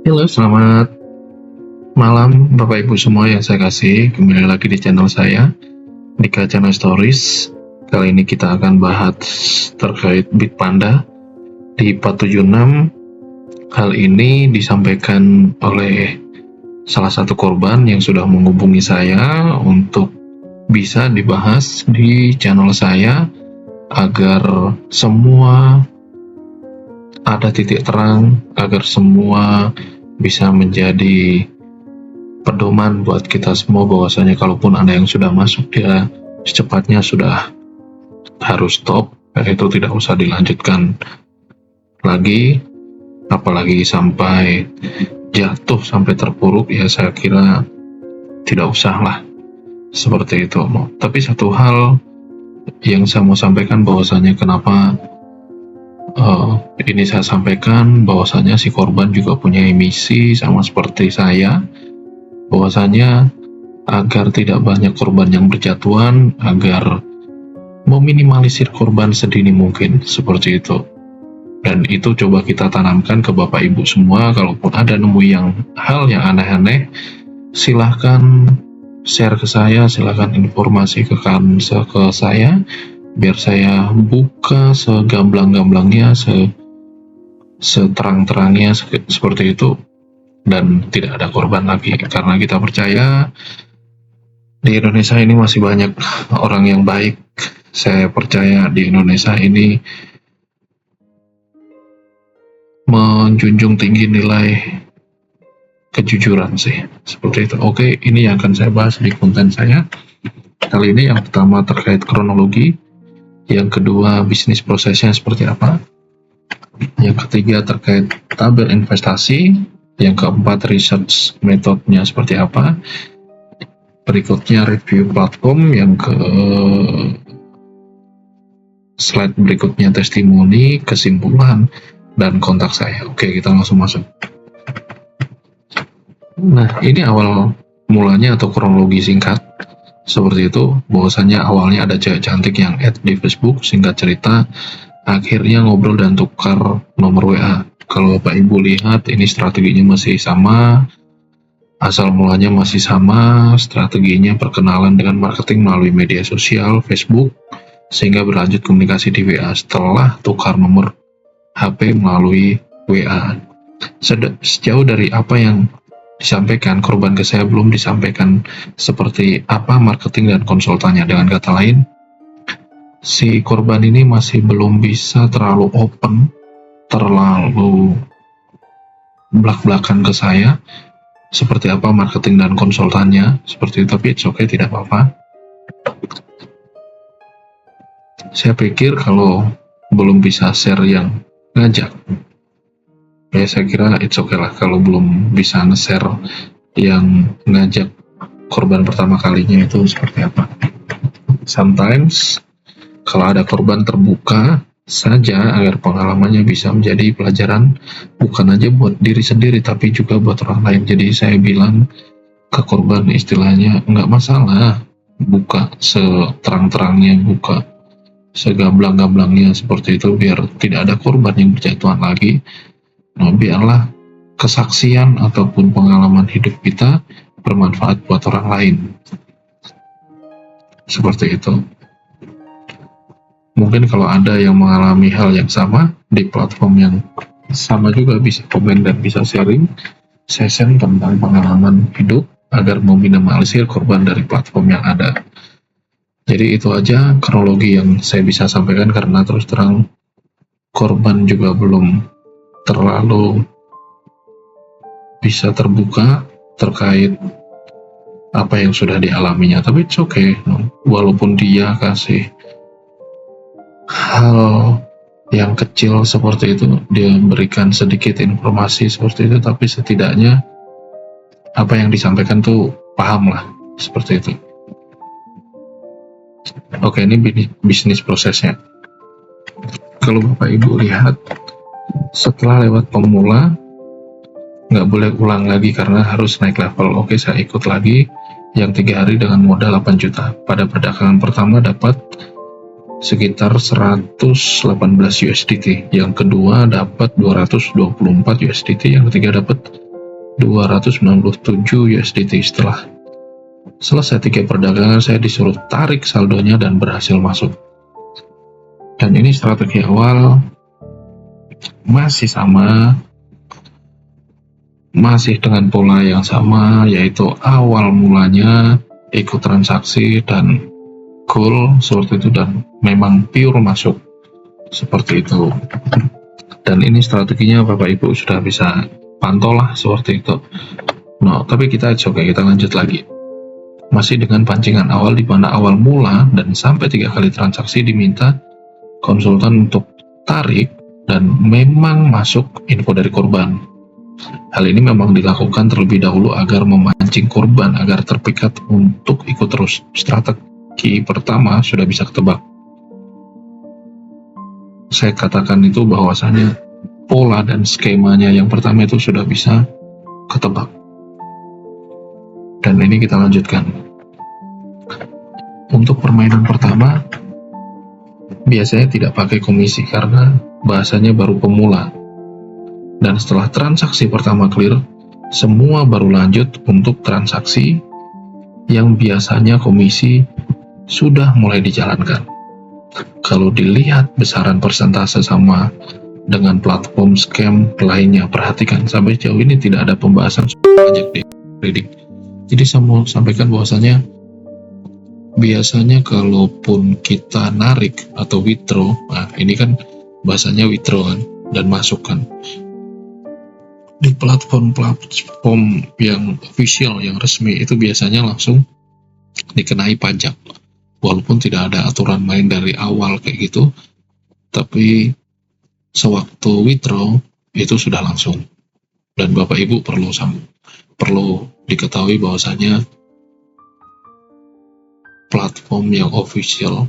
Halo, selamat malam Bapak Ibu semua yang saya kasih. Kembali lagi di channel saya, Dika Channel Stories. Kali ini kita akan bahas terkait Bitpanda di 476. Hal ini disampaikan oleh salah satu korban yang sudah menghubungi saya untuk bisa dibahas di channel saya agar semua ada titik terang, agar semua bisa menjadi pedoman buat kita semua bahwasanya kalaupun ada yang sudah masuk, dia secepatnya sudah harus stop, itu tidak usah dilanjutkan lagi, apalagi sampai jatuh, sampai terpuruk, ya saya kira tidak usah lah seperti itu. Tapi satu hal yang saya mau sampaikan bahwasanya kenapa ini saya sampaikan, bahwasanya si korban juga punya misi sama seperti saya, bahwasanya agar tidak banyak korban yang berjatuhan, agar meminimalisir korban sedini mungkin, seperti itu. Dan itu coba kita tanamkan ke Bapak Ibu semua. Kalaupun ada nemu hal yang aneh-aneh, silahkan share ke saya, silahkan informasi ke saya, biar saya buka segamblang-gamblangnya, seterang-terangnya, seperti itu, dan tidak ada korban lagi. Karena kita percaya di Indonesia ini masih banyak orang yang baik. Saya percaya di Indonesia ini menjunjung tinggi nilai kejujuran sih, seperti itu. Oke, ini yang akan saya bahas di konten saya kali ini. Yang pertama terkait kronologi, yang kedua bisnis prosesnya seperti apa, yang ketiga terkait tabel investasi, yang keempat research metodenya seperti apa, berikutnya review platform, yang ke slide berikutnya testimoni, kesimpulan, dan kontak saya. Oke, kita langsung masuk. Nah, ini awal mulanya atau kronologi singkat seperti itu, bahwasanya awalnya ada cewek cantik yang add di Facebook, singkat cerita akhirnya ngobrol dan tukar nomor WA. Kalau Bapak Ibu lihat, ini strateginya masih sama, asal mulanya masih sama, strateginya perkenalan dengan marketing melalui media sosial, Facebook, sehingga berlanjut komunikasi di WA setelah tukar nomor HP melalui WA. Sejauh dari apa yang disampaikan korban ke saya, belum disampaikan seperti apa marketing dan konsultannya. Dengan kata lain, si korban ini masih belum bisa terlalu open, terlalu belak-belakan ke saya seperti apa marketing dan konsultannya, seperti itu. Tapi it's okay, tidak apa-apa. Saya pikir kalau belum bisa share yang ngajak, ya saya kira it's okay lah. Kalau belum bisa nge-share yang ngajak korban pertama kalinya itu seperti apa. Sometimes kalau ada korban terbuka saja agar pengalamannya bisa menjadi pelajaran, bukan aja buat diri sendiri tapi juga buat orang lain. Jadi saya bilang ke korban, istilahnya nggak masalah buka seterang-terangnya, buka segamblang-gamblangnya seperti itu, biar tidak ada korban yang berjatuhan lagi. Nah, biarlah kesaksian ataupun pengalaman hidup kita bermanfaat buat orang lain, seperti itu. Mungkin kalau ada yang mengalami hal yang sama di platform yang sama juga, bisa komen dan bisa sharing session tentang pengalaman hidup agar meminimalisir korban dari platform yang ada. Jadi itu aja kronologi yang saya bisa sampaikan, karena terus terang korban juga belum terlalu bisa terbuka terkait apa yang sudah dialaminya. Tapi it's okay, walaupun dia kasih hal yang kecil seperti itu, dia berikan sedikit informasi seperti itu, tapi setidaknya apa yang disampaikan tuh paham lah, seperti itu. Oke, ini bisnis prosesnya. Kalau Bapak Ibu lihat, setelah lewat pemula, nggak boleh ulang lagi karena harus naik level. Oke, saya ikut lagi yang 3 hari dengan modal 8 juta. Pada perdagangan pertama dapat sekitar 118 USDT, yang kedua dapat 224 USDT, yang ketiga dapat 297 USDT. Setelah selesai 3 perdagangan, saya disuruh tarik saldonya dan berhasil masuk. Dan ini strategi awal masih sama, masih dengan pola yang sama, yaitu awal mulanya ikut transaksi dan goal seperti itu, dan memang pure masuk seperti itu. Dan ini strateginya Bapak Ibu sudah bisa pantau lah seperti itu. Nah, tapi kita coba kita lanjut lagi. Masih dengan pancingan awal, di mana awal mula dan sampai 3 kali transaksi diminta konsultan untuk tarik dan memang masuk info dari korban. Hal ini memang dilakukan terlebih dahulu agar memancing korban agar terpikat untuk ikut terus. Strategi pertama sudah bisa ketebak. Saya katakan itu bahwasanya pola dan skemanya yang pertama itu sudah bisa ketebak. Dan ini kita lanjutkan. Untuk permainan pertama, biasanya tidak pakai komisi karena bahasanya baru pemula. Dan setelah transaksi pertama clear, semua baru lanjut untuk transaksi yang biasanya komisi sudah mulai dijalankan. Kalau dilihat besaran persentase sama dengan platform scam lainnya, perhatikan sampai jauh ini tidak ada pembahasan pajak di trading. Jadi saya mau sampaikan bahwasanya biasanya kalaupun kita narik atau withdraw, nah ini kan bahasanya withdraw kan, dan masuk kan, di platform yang official, yang resmi, itu biasanya langsung dikenai pajak. Walaupun tidak ada aturan main dari awal kayak gitu, tapi sewaktu withdraw itu sudah langsung. Dan Bapak Ibu perlu diketahui bahwasanya platform yang official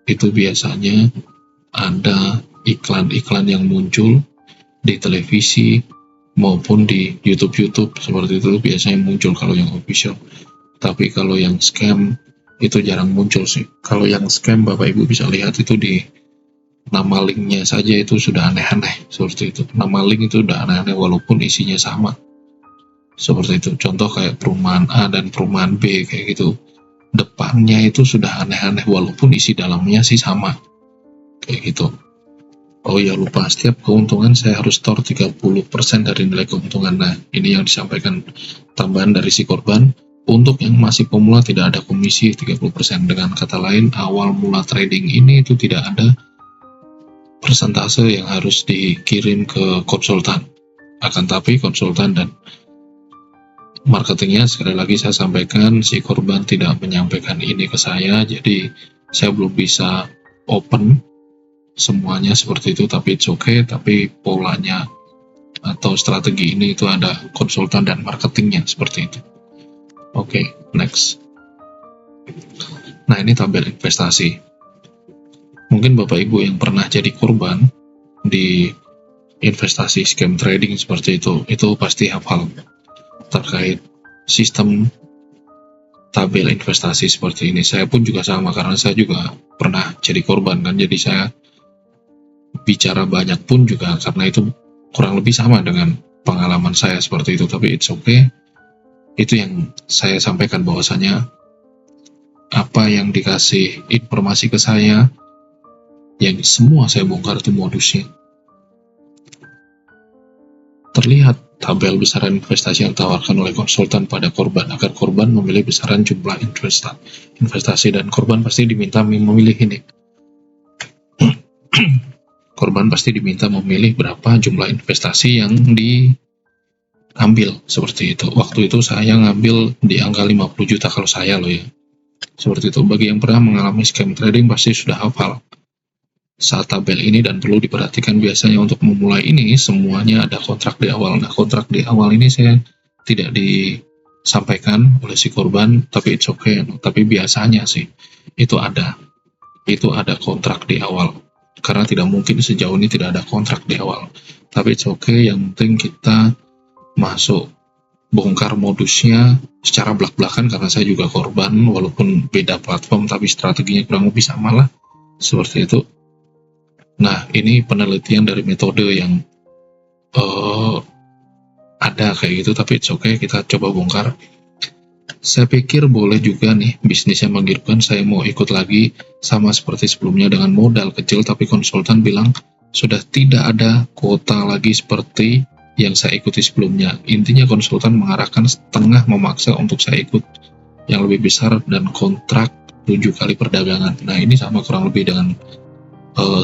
itu biasanya ada iklan-iklan yang muncul di televisi maupun di YouTube seperti itu, biasanya muncul kalau yang official. Tapi kalau yang scam itu jarang muncul sih. Kalau yang scam Bapak Ibu bisa lihat itu di nama linknya saja itu sudah aneh-aneh seperti itu. Nama link itu udah aneh-aneh walaupun isinya sama seperti itu. Contoh kayak perumahan A dan perumahan B kayak gitu, depannya itu sudah aneh-aneh walaupun isi dalamnya sih sama kayak gitu. Oh ya, lupa, setiap keuntungan saya harus store 30% dari nilai keuntungan. Nah, ini yang disampaikan tambahan dari si korban. Untuk yang masih pemula tidak ada komisi 30%. Dengan kata lain, awal mula trading ini itu tidak ada persentase yang harus dikirim ke konsultan. Akan tapi konsultan dan marketingnya, sekali lagi saya sampaikan, si korban tidak menyampaikan ini ke saya, jadi saya belum bisa open semuanya seperti itu, tapi it's okay. Tapi polanya atau strategi ini itu ada konsultan dan marketingnya seperti itu. Oke, next. Nah, ini tabel investasi. Mungkin Bapak Ibu yang pernah jadi korban di investasi scam trading seperti itu pasti hafal terkait sistem tabel investasi seperti ini. Saya pun juga sama karena saya juga pernah jadi korban kan, jadi saya bicara banyak pun juga karena itu kurang lebih sama dengan pengalaman saya seperti itu. Tapi it's okay. Itu yang saya sampaikan bahwasanya apa yang dikasih informasi ke saya, yang semua saya bongkar itu modusnya. Terlihat tabel besaran investasi yang ditawarkan oleh konsultan pada korban agar korban memilih besaran jumlah investasi, dan korban pasti diminta memilih ini. Korban pasti diminta memilih berapa jumlah investasi yang diambil seperti itu. Waktu itu saya ngambil di angka 50 juta kalau saya loh ya. Seperti itu. Bagi yang pernah mengalami scam trading pasti sudah hafal saat tabel ini, dan perlu diperhatikan biasanya untuk memulai ini semuanya ada kontrak di awal. Nah, kontrak di awal ini saya tidak disampaikan oleh si korban, tapi it's okay. Tapi biasanya sih itu ada kontrak di awal. karena tidak mungkin sejauh ini tidak ada kontrak di awal. Tapi it's okay, yang penting kita masuk, bongkar modusnya secara belak-belakan, karena saya juga korban, walaupun beda platform tapi strateginya kurang lebih sama lah, seperti itu. Nah, ini penelitian dari metode yang ada kayak gitu, tapi it's okay, kita coba bongkar. Saya pikir boleh juga nih, bisnisnya menggiurkan, saya mau ikut lagi, sama seperti sebelumnya dengan modal kecil, tapi konsultan bilang sudah tidak ada kuota lagi seperti yang saya ikuti sebelumnya. Intinya konsultan mengarahkan setengah memaksa untuk saya ikut yang lebih besar dan kontrak 7 kali perdagangan. Nah, ini sama kurang lebih dengan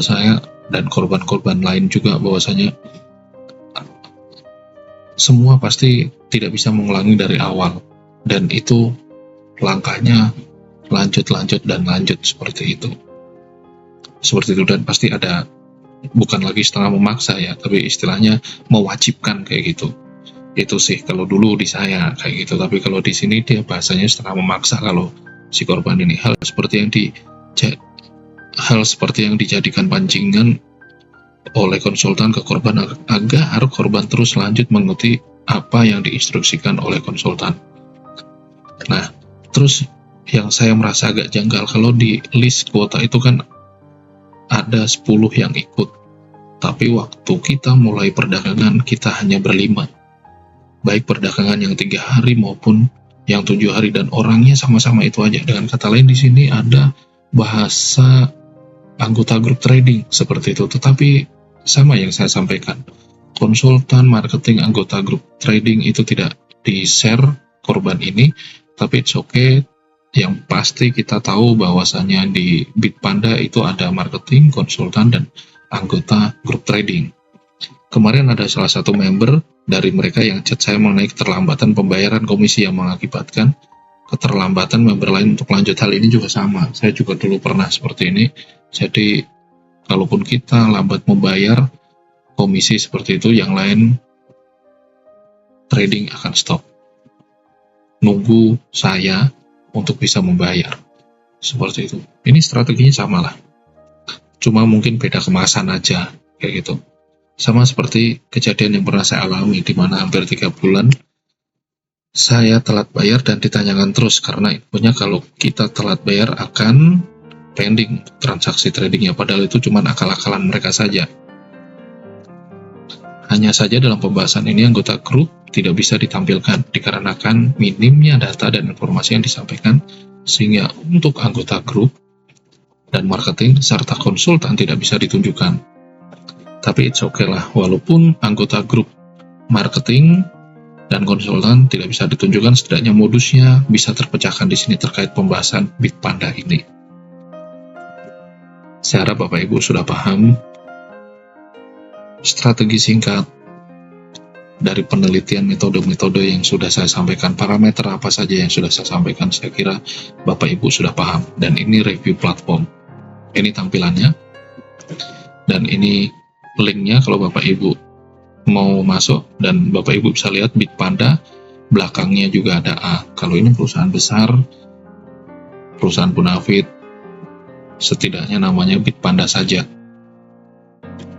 saya dan korban-korban lain juga, bahwasanya semua pasti tidak bisa mengulangi dari awal, dan itu langkahnya lanjut dan lanjut seperti itu, dan pasti ada, bukan lagi setengah memaksa ya, tapi istilahnya mewajibkan kayak gitu. Itu sih kalau dulu di saya kayak gitu, tapi kalau di sini dia bahasanya setengah memaksa kalau si korban ini. Hal seperti yang dijadikan pancingan oleh konsultan ke korban agar korban terus lanjut mengikuti apa yang diinstruksikan oleh konsultan. Nah, terus yang saya merasa agak janggal, kalau di list kuota itu kan ada 10 yang ikut, tapi waktu kita mulai perdagangan kita hanya berlima, baik perdagangan yang 3 hari maupun yang 7 hari, dan orangnya sama-sama itu aja. Dengan kata lain, di sini ada bahasa anggota grup trading seperti itu, tetapi sama yang saya sampaikan, konsultan, marketing, anggota grup trading itu tidak di-share korban ini, tapi it's okay. Yang pasti kita tahu bahwasanya di Bitpanda itu ada marketing, konsultan, dan anggota grup trading. Kemarin ada salah satu member dari mereka yang chat saya mengenai keterlambatan pembayaran komisi yang mengakibatkan keterlambatan member lain untuk lanjut. Hal ini juga sama, saya juga dulu pernah seperti ini. Jadi kalaupun kita lambat membayar komisi seperti itu, yang lain trading akan stop, nunggu saya untuk bisa membayar seperti itu. Ini strateginya sama lah, cuma mungkin beda kemasan aja kayak gitu. Sama seperti kejadian yang pernah saya alami, di mana hampir 3 bulan saya telat bayar dan ditanyakan terus, karena infonya kalau kita telat bayar akan pending transaksi tradingnya, padahal itu cuma akal-akalan mereka saja. Hanya saja dalam pembahasan ini anggota grup tidak bisa ditampilkan dikarenakan minimnya data dan informasi yang disampaikan, sehingga untuk anggota grup dan marketing serta konsultan tidak bisa ditunjukkan. Tapi it's okay lah, walaupun anggota grup, marketing, dan konsultan tidak bisa ditunjukkan, setidaknya modusnya bisa terpecahkan di sini terkait pembahasan Bitpanda ini. Saya harap Bapak Ibu sudah paham strategi singkat dari penelitian metode-metode yang sudah saya sampaikan, parameter apa saja yang sudah saya sampaikan. Saya kira Bapak Ibu sudah paham, dan ini review platform. Ini tampilannya, dan ini linknya kalau Bapak Ibu mau masuk, dan Bapak Ibu bisa lihat Bitpanda, belakangnya juga ada A. Kalau ini perusahaan besar, perusahaan Punafit, setidaknya namanya Bitpanda saja,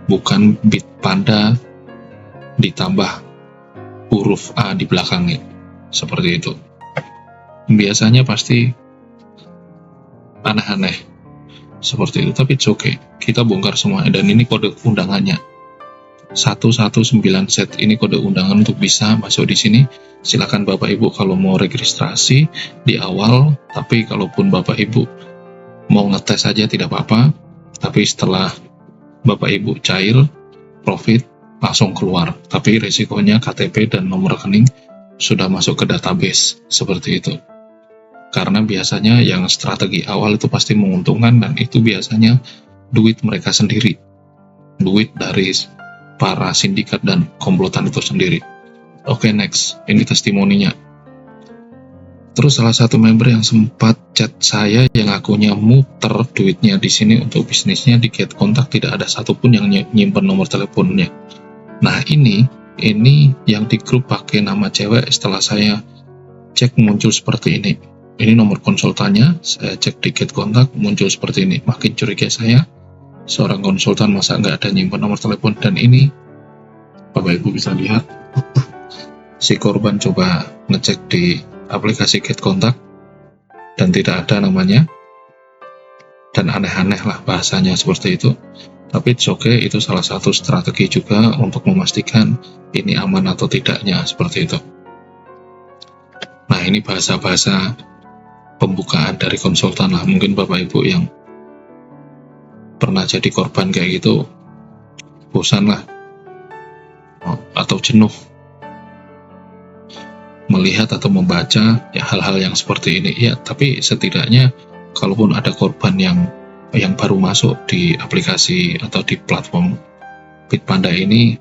bukan Bitpanda ditambah huruf A di belakangnya, seperti itu. Biasanya pasti aneh-aneh seperti itu, tapi it's okay, kita bongkar semuanya. Dan ini kode undangannya 119 set, ini kode undangan untuk bisa masuk di sini. Silakan Bapak Ibu kalau mau registrasi di awal, tapi kalaupun Bapak Ibu mau ngetes saja tidak apa-apa, tapi setelah Bapak Ibu cair profit langsung keluar, tapi resikonya KTP dan nomor rekening sudah masuk ke database seperti itu. Karena biasanya yang strategi awal itu pasti menguntungkan, dan itu biasanya duit mereka sendiri, duit dari para sindikat dan komplotan itu sendiri. Oke, next, ini testimoninya. Terus salah satu member yang sempat chat saya yang akunnya muter duitnya di sini untuk bisnisnya, di get kontak tidak ada satupun yang nyimpen nomor teleponnya. Nah, ini yang di grup pakai nama cewek, setelah saya cek muncul seperti ini. Ini nomor konsultannya, saya cek di get kontak muncul seperti ini. Makin curiga saya, seorang konsultan masa nggak ada nyimpan nomor telepon. Dan ini Bapak Ibu bisa lihat, si korban coba ngecek di aplikasi Get Kontak dan tidak ada namanya, dan aneh-aneh lah bahasanya seperti itu. Tapi it's okay, itu salah satu strategi juga untuk memastikan ini aman atau tidaknya, seperti itu. Nah, ini bahasa-bahasa pembukaan dari konsultan lah. Mungkin Bapak Ibu yang pernah jadi korban kayak gitu bosan lah, atau jenuh melihat atau membaca ya hal-hal yang seperti ini ya. Tapi setidaknya kalaupun ada korban yang baru masuk di aplikasi atau di platform Bitpanda ini,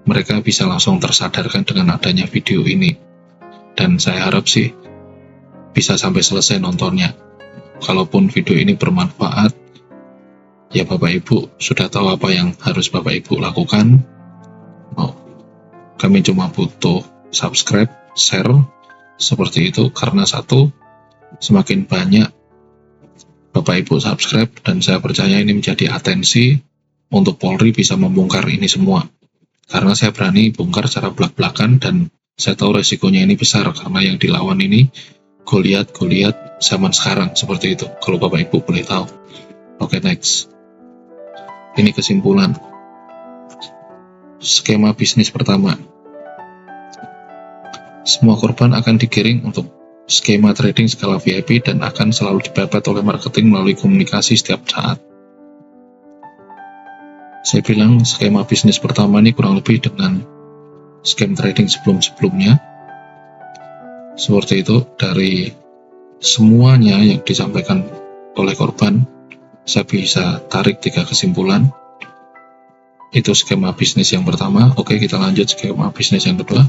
mereka bisa langsung tersadarkan dengan adanya video ini. Dan saya harap sih bisa sampai selesai nontonnya. Kalaupun video ini bermanfaat, ya Bapak Ibu sudah tahu apa yang harus Bapak Ibu lakukan. Kami cuma butuh subscribe, share, seperti itu. Karena satu, semakin banyak Bapak Ibu subscribe, dan saya percaya ini menjadi atensi untuk Polri bisa membongkar ini semua. Karena saya berani bongkar secara belak-belakan, dan saya tahu resikonya ini besar, karena yang dilawan ini Goliat zaman sekarang, seperti itu, kalau Bapak Ibu boleh tahu. Oke, next. Ini kesimpulan. Skema bisnis pertama. Semua korban akan digiring untuk skema trading skala VIP dan akan selalu dipepet oleh marketing melalui komunikasi setiap saat. Saya bilang skema bisnis pertama ini kurang lebih dengan skema trading sebelum-sebelumnya. Seperti itu, dari semuanya yang disampaikan oleh korban, saya bisa tarik 3 kesimpulan. Itu skema bisnis yang pertama. Oke, kita lanjut skema bisnis yang kedua.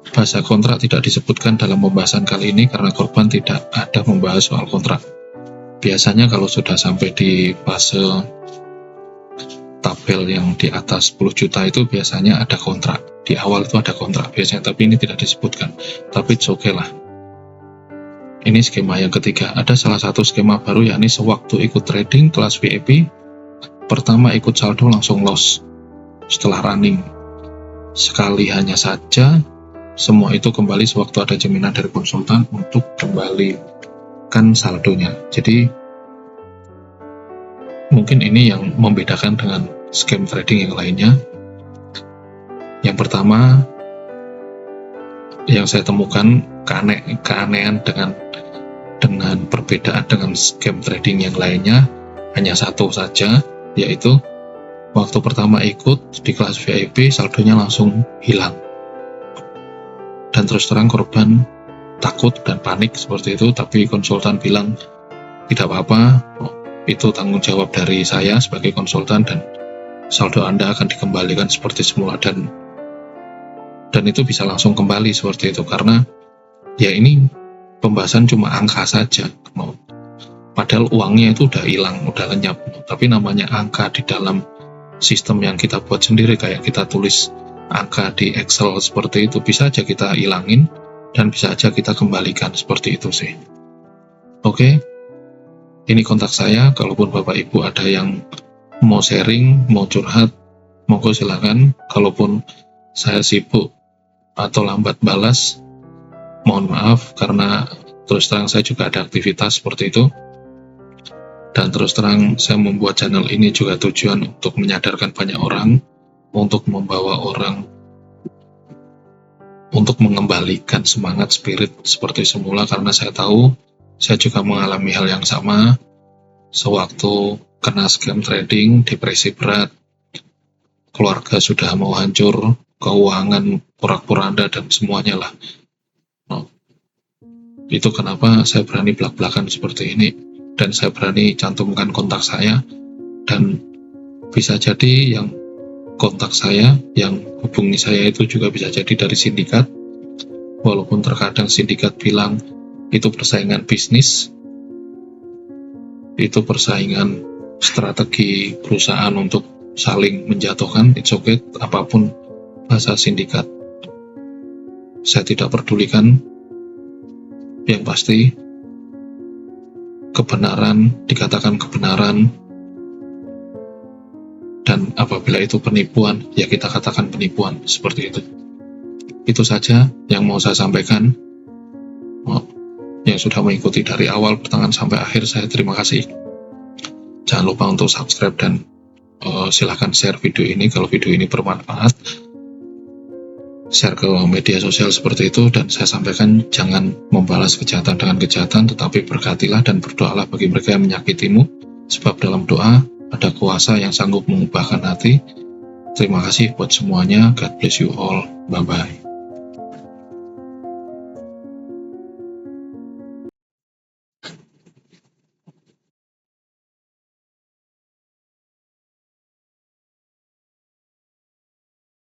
Bahasa kontrak tidak disebutkan dalam pembahasan kali ini karena korban tidak ada membahas soal kontrak. Biasanya kalau sudah sampai di fase tabel yang di atas 10 juta itu biasanya ada kontrak. Di awal itu ada kontrak biasanya, tapi ini tidak disebutkan. Tapi it's okay lah. Ini skema yang ketiga. Ada salah satu skema baru, yakni sewaktu ikut trading kelas VIP, pertama ikut saldo langsung loss setelah running. Sekali hanya saja, semua itu kembali sewaktu ada jaminan dari konsultan untuk kembalikan saldonya. Jadi mungkin ini yang membedakan dengan scam trading yang lainnya. Yang pertama yang saya temukan keanehan dengan perbedaan dengan scam trading yang lainnya hanya satu saja, yaitu waktu pertama ikut di kelas VIP saldonya langsung hilang. Dan terus terang korban takut dan panik seperti itu, tapi konsultan bilang tidak apa-apa, itu tanggung jawab dari saya sebagai konsultan dan saldo Anda akan dikembalikan seperti semula, dan itu bisa langsung kembali seperti itu, karena ya ini pembahasan cuma angka saja, padahal uangnya itu udah hilang, udah lenyap, tapi namanya angka di dalam sistem yang kita buat sendiri, kayak kita tulis angka di Excel seperti itu, bisa aja kita hilangin dan bisa aja kita kembalikan, seperti itu sih. Oke, ini kontak saya. Kalaupun Bapak Ibu ada yang mau sharing, mau curhat, monggo silakan. Kalaupun saya sibuk atau lambat balas, mohon maaf, karena terus terang saya juga ada aktivitas seperti itu. Dan terus terang saya membuat channel ini juga tujuan untuk menyadarkan banyak orang, untuk membawa orang untuk mengembalikan semangat spirit seperti semula, karena saya tahu saya juga mengalami hal yang sama sewaktu kena scam trading, depresi berat, keluarga sudah mau hancur, keuangan porak-poranda dan semuanya lah. Itu kenapa saya berani belak-belakan seperti ini, dan saya berani cantumkan kontak saya, dan bisa jadi yang kontak saya, yang hubungi saya itu juga bisa jadi dari sindikat, walaupun terkadang sindikat bilang itu persaingan bisnis, itu persaingan strategi perusahaan untuk saling menjatuhkan. It's okay, apapun bahasa sindikat saya tidak pedulikan, yang pasti kebenaran, dikatakan kebenaran dan apabila itu penipuan, ya kita katakan penipuan, seperti itu. Itu saja yang mau saya sampaikan. Yang sudah mengikuti dari awal pertengahan sampai akhir, saya terima kasih. Jangan lupa untuk subscribe dan silahkan share video ini kalau video ini bermanfaat. Share ke media sosial seperti itu, dan saya sampaikan jangan membalas kejahatan dengan kejahatan, tetapi berkatilah dan berdoalah bagi mereka yang menyakitimu, sebab dalam doa ada kuasa yang sanggup mengubahkan hati. Terima kasih buat semuanya. God bless you all. Bye-bye.